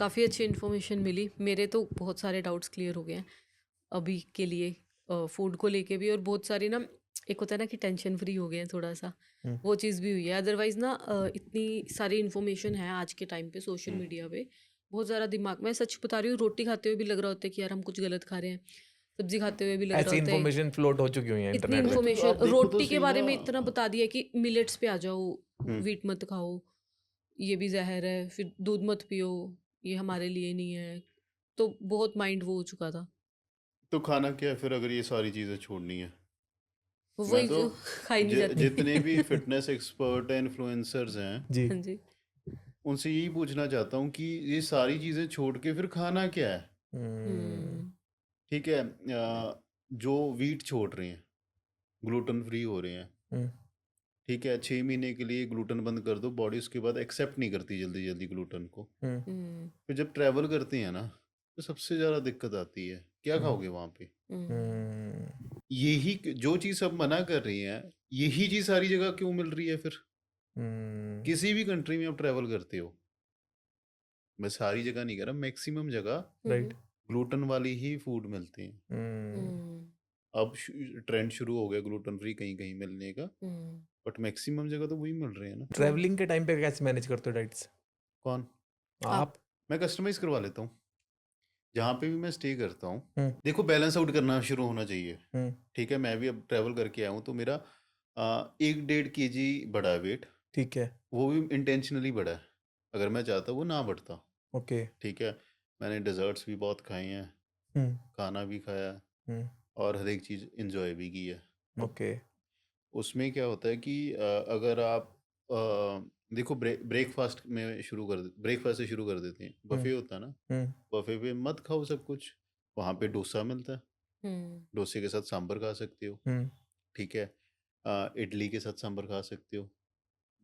काफ़ी अच्छी इन्फॉर्मेशन मिली। मेरे तो बहुत सारे डाउट्स क्लियर हो गए हैं अभी के लिए, फूड को लेके भी, और बहुत सारी ना, एक होता है ना कि टेंशन फ्री हो गए हैं थोड़ा सा, वो चीज़ भी हुई है। अदरवाइज ना इतनी सारी इन्फॉर्मेशन है आज के टाइम पे सोशल मीडिया पे, बहुत ज़्यादा दिमाग में, सच बता रही हूँ, रोटी खाते हुए भी लग रहा होता है कि यार हम कुछ गलत खा रहे हैं, सब्जी खाते हुए भी लग रहा ऐसी होता है। इन्फॉर्मेशन फ्लोट हो चुकी हुई है इतनी इंटरनेट पे। तो इन्फॉर्मेशन आप देखो तो रोटी के सही बारे ना। में इतना बता दिया कि मिलेट्स पे आ जाओ, हम्म, वीट मत खाओ, ये भी जहर है, फिर दूध मत पियो, ये हमारे लिए नहीं है। तो बहुत माइंड वो हो चुका था, तो खाना क्या है फिर अगर ये सारी चीज़ें छोड़नी है? मैं वही तो जो खा ही नहीं जितने भी जाती। फिटनेस एक्सपर्ट हैं, इन्फ्लुएंसर्स हैं, जी। हाँ जी। उनसे यही पूछना चाहता हूँ कि ये सारी चीज़ें छोड़ के फिर खाना क्या है? हम्म। हम्म। ठीक है, जो वीट छोड़ रहे हैं, ग्लूटेन फ्री हो रहे हैं, हम्म। ठीक है, 6 महीने के लिए ग्लूटेन बंद कर दो, बॉडी उसके बाद एक्सेप्ट नहीं करती जल्दी जल्दी ग्लूटेन को। हम्म। हम्म। फिर जब ट्रैवल करते हैं ना, तो सबसे ज़्यादा दिक्कत आती है, क्या हम्म। खाओगे वहाँ पे? हम्म। यही जो चीज़ सब मना कर रही हैं, यही चीज़ सारी जगह क्यों मिल रही है फिर? हम्म। किसी भी कंट्री में आप ट्रैवल करते हो, मैं सारी जगह नहीं कह रहा, मैक्सिमम जगह राइट। ग्लूटेन वाली ही फूड मिलते हैं। हम्म। अब ट्रेंड शुरू हो गया ग्लूटेन फ्री कहीं कहीं मिलने का, बट मैक्सिमम जगह तो वही मिल रहे हैं ना। ट्रैवलिंग के टाइम पे कैसे मैनेज करते हो डाइट्स कौन? आप? मैं कस्टमाइज करवा लेता हूँ जहाँ पे भी मैं स्टे करता हूँ। हम्म। देखो, बैलेंस आउट करना शुरू होना चाहिए। हम्म। ठीक है, मैं भी अब ट्रैवल करके आया हूँ तो मेरा 1-1.5 kg बढ़ा है वेट। ठीक है। वो भी इंटेंशनली बढ़ा है, अगर मैं चाहता वो ना बढ़ता। ओके। ठीक है, मैंने डेजर्ट्स भी बहुत खाए हैं, हम्म। खाना भी खाया है, हम्म। और हर एक चीज़ इंजॉय भी की है। ओके। उसमें क्या होता है कि अगर आप देखो, ब्रेकफास्ट में ब्रेकफास्ट से शुरू कर देते हैं। हम्म। बफे होता है ना, हम्म। बफे पे मत खाओ सब कुछ। वहाँ पे डोसा मिलता है, डोसे के साथ सांभर खा सकते हो। हम्म। ठीक है, इडली के साथ सांभर खा सकते हो,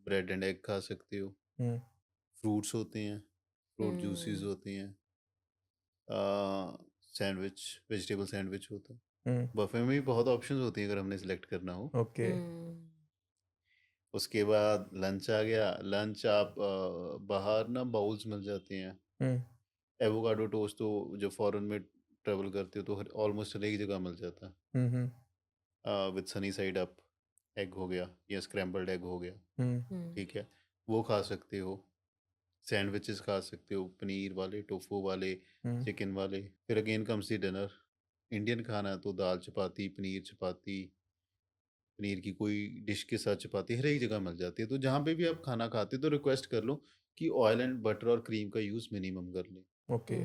ब्रेड एंड एग खा सकते हो, हम्म। फ्रूट्स होते हैं, फ्रूट जूसेस होते हैं, सैंडविच, वेजिटेबल सैंडविच होता है। हम्म। बफे में भी बहुत ऑप्शंस होती हैं अगर हमने सेलेक्ट करना हो। ओके। उसके बाद लंच आ गया। लंच आप बाहर ना बाउल्स मिल जाते हैं। हम्म। एवोकाडो टोस्ट तो जब फॉरेन में ट्रेवल करते हो तो ऑलमोस्ट हर एक जगह मिल जाता हम्म। है। With sunny side up egg हो गया या स्क्रैम्बल्ड एग हो गया। हम्म। ठीक है, वो खा सकते हो। सैंडविचेस खा सकते हो, पनीर वाले, टोफू वाले, हम्म। चिकन वाले। फिर again comes the dinner. Indian खाना है तो दाल चपाती, पनीर चपाती, पनीर की कोई डिश के साथ चपाती हर एक जगह मिल जाती है। तो जहाँ पे भी आप खाना खाते हो तो रिक्वेस्ट कर लो कि ऑयल एंड बटर और क्रीम का यूज़ मिनिमम कर लें। ओके।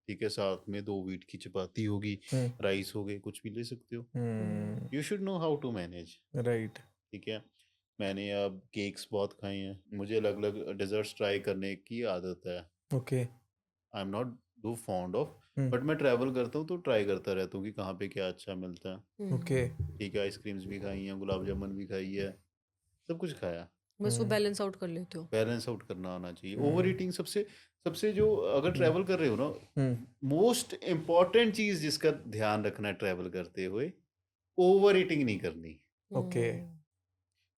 ठीक है, साथ में 2 वीट की चपाती होगी, हम्म। राइस हो गए, कुछ भी ले सकते हो। Hmm. You should know how to manage. Right. ठीक है, मैंने अब केक्स बहुत खाए हैं, मुझे अलग अलग डेजर्ट्स ट्राई करने की आदत है। Okay. I am not too fond of, hmm. But मैं ट्रैवल करता हूँ तो ट्राई करता रहता हूँ कि कहाँ पे क्या अच्छा मिलता है। ओके। ठीक है, आइसक्रीम्स भी खाई हैं, गुलाब जामुन भी खाई है, सब कुछ खाया। बस वो बैलेंस आउट कर लेते हो। बैलेंस आउट करना आना चाहिए। ओवर हम्म। ईटिंग सबसे सबसे जो, अगर हम्म। ट्रैवल कर रहे हो ना, हम्म। मोस्ट इम्पॉर्टेंट चीज़ जिसका ध्यान रखना है ट्रैवल करते हुए, ओवर ईटिंग नहीं करनी। ओके।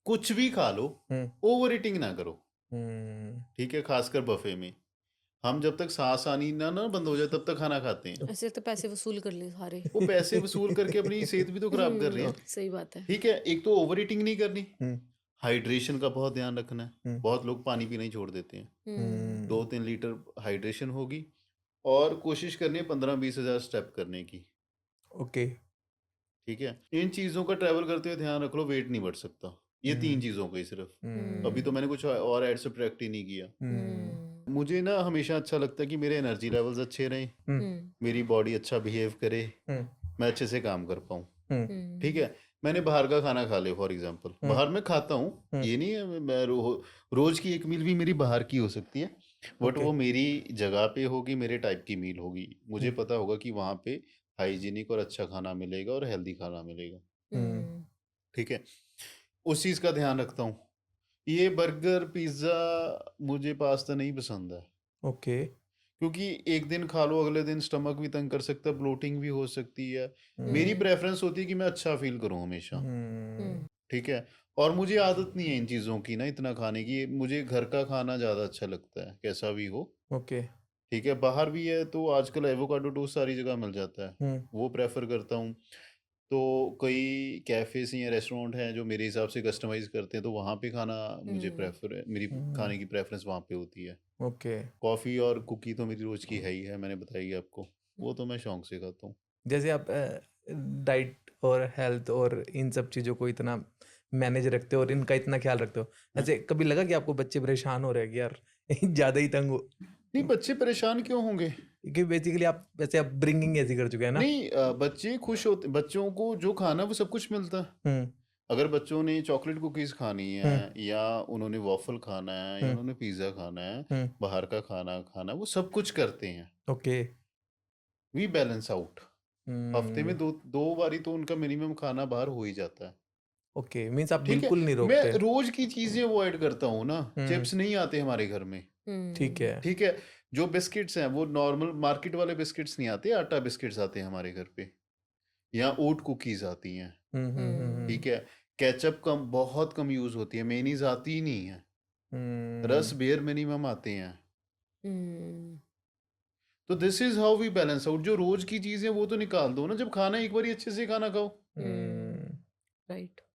कुछ भी खा लो, हम्म। ओवर ईटिंग ना करो। हम्म। ठीक है, खासकर बफे में हम जब तक सांस आनी ना बंद हो जाए तब तक खाना खाते हैं। ऐसे तो पैसे वसूल कर ले सारे। वो पैसे वसूल करके अपनी सेहत भी तो खराब कर रहे हैं। सही बात है। ठीक है, एक तो ओवर ईटिंग नहीं करनी, हम्म। हाइड्रेशन का बहुत ध्यान रखना है। हम्म। बहुत लोग पानी पीना ही छोड़ देते हैं। हम्म। 2-3 लीटर हाइड्रेशन होगी, और कोशिश करनी है 15-20 हज़ार स्टेप करने की। ओके। ठीक है, इन चीज़ों का ट्रैवल करते हुए ध्यान रख लो, वेट नहीं बढ़ सकता। ये 3 चीज़ों का ही सिर्फ। अभी तो मैंने कुछ और ऐड सब्ट्रैक्ट ही नहीं किया। मुझे ना हमेशा अच्छा लगता है कि मेरे एनर्जी लेवल्स अच्छे रहें, मेरी बॉडी अच्छा बिहेव करे, मैं अच्छे से काम कर पाऊँ। ठीक है, मैंने बाहर का खाना खा लिया फॉर एग्जांपल, बाहर मैं खाता हूँ, ये नहीं है मैं रोज की एक मील भी मेरी बाहर की हो सकती है, बट वो मेरी जगह पे होगी, मेरे टाइप की मील होगी। मुझे पता होगा कि वहाँ पे हाइजीनिक और अच्छा खाना मिलेगा और हेल्दी खाना मिलेगा। ठीक है, उस चीज़ का ध्यान रखता हूँ। ये बर्गर, पिज़्ज़ा, मुझे पास्ता नहीं पसंद है, ओके। क्योंकि एक दिन खा लो अगले दिन स्टमक भी तंग कर सकता है, ब्लोटिंग भी हो सकती है। मेरी प्रेफरेंस होती है कि मैं अच्छा फील करूं हमेशा। ठीक है, और मुझे आदत नहीं है इन चीज़ों की ना इतना खाने की, मुझे घर का खाना ज़्यादा अच्छा लगता है कैसा भी हो। ओके। ठीक है, बाहर भी है तो आजकल एवोकाडो टोस्ट सारी जगह मिल जाता है, वो प्रेफर करता हूँ। तो कई कैफेज या रेस्टोरेंट हैं जो मेरे हिसाब से कस्टमाइज करते हैं, तो वहाँ पे खाना मुझे प्रेफर है, मेरी खाने की प्रेफरेंस वहाँ पे होती है। ओके। कॉफ़ी और कुकी तो मेरी रोज की है ही है, मैंने बताई आपको, वो तो मैं शौक से खाता हूँ। जैसे आप डाइट और हेल्थ और इन सब चीज़ों को इतना मैनेज रखते हो और इनका इतना ख्याल रखते हो, ऐसे कभी लगा कि आपको बच्चे परेशान हो रहे हैं कि यार ज़्यादा ही तंग हो? नहीं, बच्चे परेशान क्यों होंगे? क्योंकि बेसिकली आप वैसे अपब्रिंगिंग ऐसी कर चुके हैं ना। नहीं, बच्चे खुश होते, बच्चों को जो खाना वो सब कुछ मिलता है। हम्म। अगर बच्चों ने चॉकलेट कुकीज खानी है, हम्म। या उन्होंने वॉफल खाना है, या हम्म। उन्होंने पिज्ज़ा खाना है, हम्म। बाहर का खाना खाना, वो सब कुछ करते हैं। ओके। We balance out. हफ्ते में हम्म। दो दो बारी तो उनका मिनिमम खाना बाहर हो ही जाता है। ओके, मीन्स आप ठीक है, बिल्कुल नहीं मैं रोकते। रोज की चीजें अवॉइड करता हूँ ना। हम्म। चिप्स नहीं आते हमारे घर में। ठीक है। ठीक है, जो बिस्किट्स हैं वो नॉर्मल मार्केट वाले बिस्किट्स नहीं आते, आटा बिस्किट्स आते हैं हमारे घर पे, या ओट कुकीज आती हैं। ठीक है, केचप कम, बहुत कम यूज होती है, मेनीज आती ही नहीं है, रस बेर मिनिमम आते हैं। तो this is how we balance out. जो रोज की चीजें वो तो निकाल दो ना, जब खाना एक बार अच्छे से खाना खाओ। राइट।